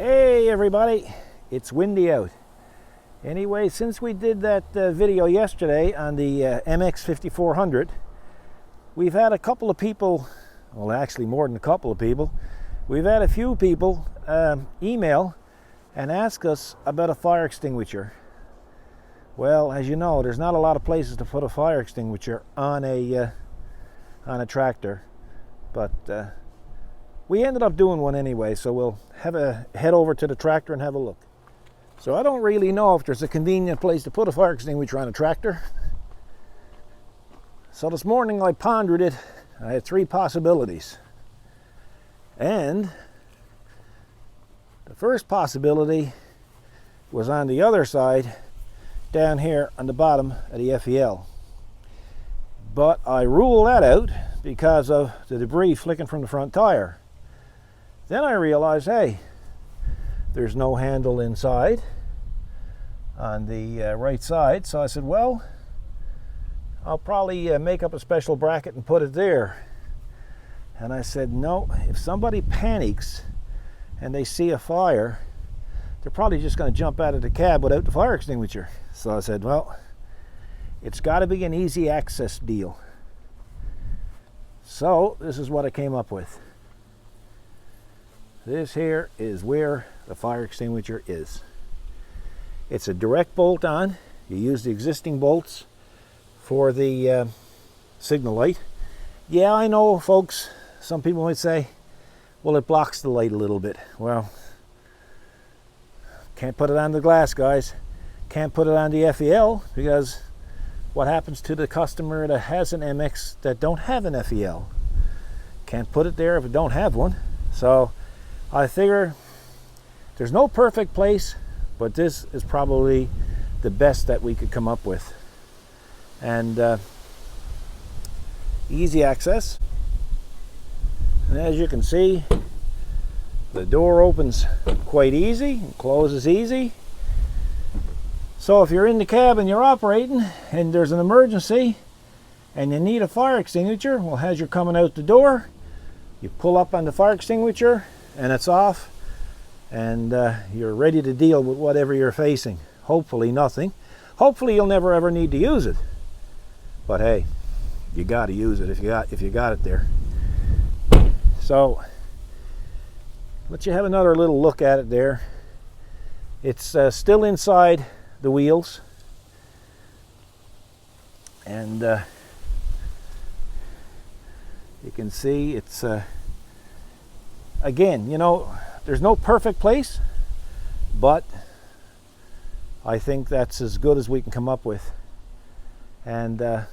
Hey everybody, it's windy out. Anyway, since we did that video yesterday on the MX 5400, we've had a couple of people, well actually more than a couple of people, we've had a few people email and ask us about a fire extinguisher. Well, as you know, there's not a lot of places to put a fire extinguisher on a tractor, but we ended up doing one anyway, so we'll head over to the tractor and have a look. So I don't really know if there's a convenient place to put a fire extinguisher on a tractor. So this morning I pondered it. I had three possibilities. And the first possibility was on the other side, down here on the bottom of the FEL. But I ruled that out because of the debris flicking from the front tire. Then I realized, hey, there's no handle inside on the right side. So I said, well, I'll probably make up a special bracket and put it there. And I said, no, if somebody panics and they see a fire, they're probably just going to jump out of the cab without the fire extinguisher. So I said, well, it's got to be an easy access deal. So this is what I came up with. This here is where the fire extinguisher is. It's a direct bolt on. You use the existing bolts for the signal light. Yeah, I know, folks, some people might say, well, it blocks the light a little bit. Well, can't put it on the glass, guys. Can't put it on the FEL, because what happens to the customer that has an MX that don't have an FEL? Can't put it there if it don't have one. So I figure there's no perfect place, but this is probably the best that we could come up with. And easy access. And as you can see, the door opens quite easy and closes easy. So if you're in the cab and you're operating and there's an emergency and you need a fire extinguisher, well, as you're coming out the door, you pull up on the fire extinguisher and it's off, and you're ready to deal with whatever you're facing. Hopefully nothing. Hopefully you'll never ever need to use it. But hey, you got to use it if you got it there. So let you have another little look at it there. It's still inside the wheels, and you can see it's again, you know, there's no perfect place, but I think that's as good as we can come up with. And the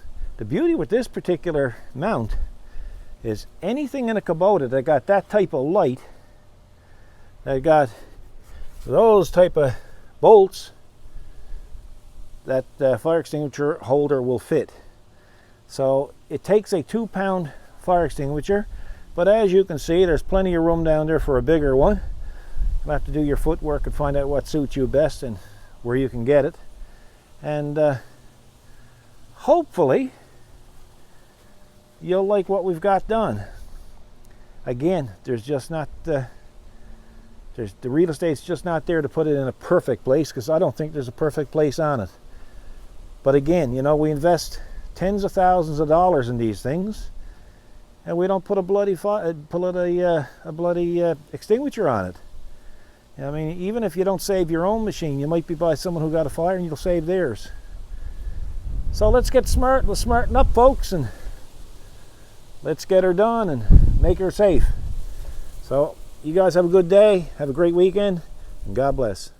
beauty with this particular mount is anything in a Kubota that got that type of light, that got those type of bolts, that fire extinguisher holder will fit. So it takes a 2-pound fire extinguisher, but as you can see, there's plenty of room down there for a bigger one. You'll have to do your footwork and find out what suits you best and where you can get it. And hopefully you'll like what we've got done. Again, there's just not the real estate's just not there to put it in a perfect place, because I don't think there's a perfect place on it. But again, you know, we invest tens of thousands of dollars in these things, and we don't put a bloody extinguisher on it. I mean, even if you don't save your own machine, you might be by someone who got a fire and you'll save theirs. So let's get smart. Let's smarten up, folks, and let's get her done and make her safe. So you guys have a good day, have a great weekend, and God bless.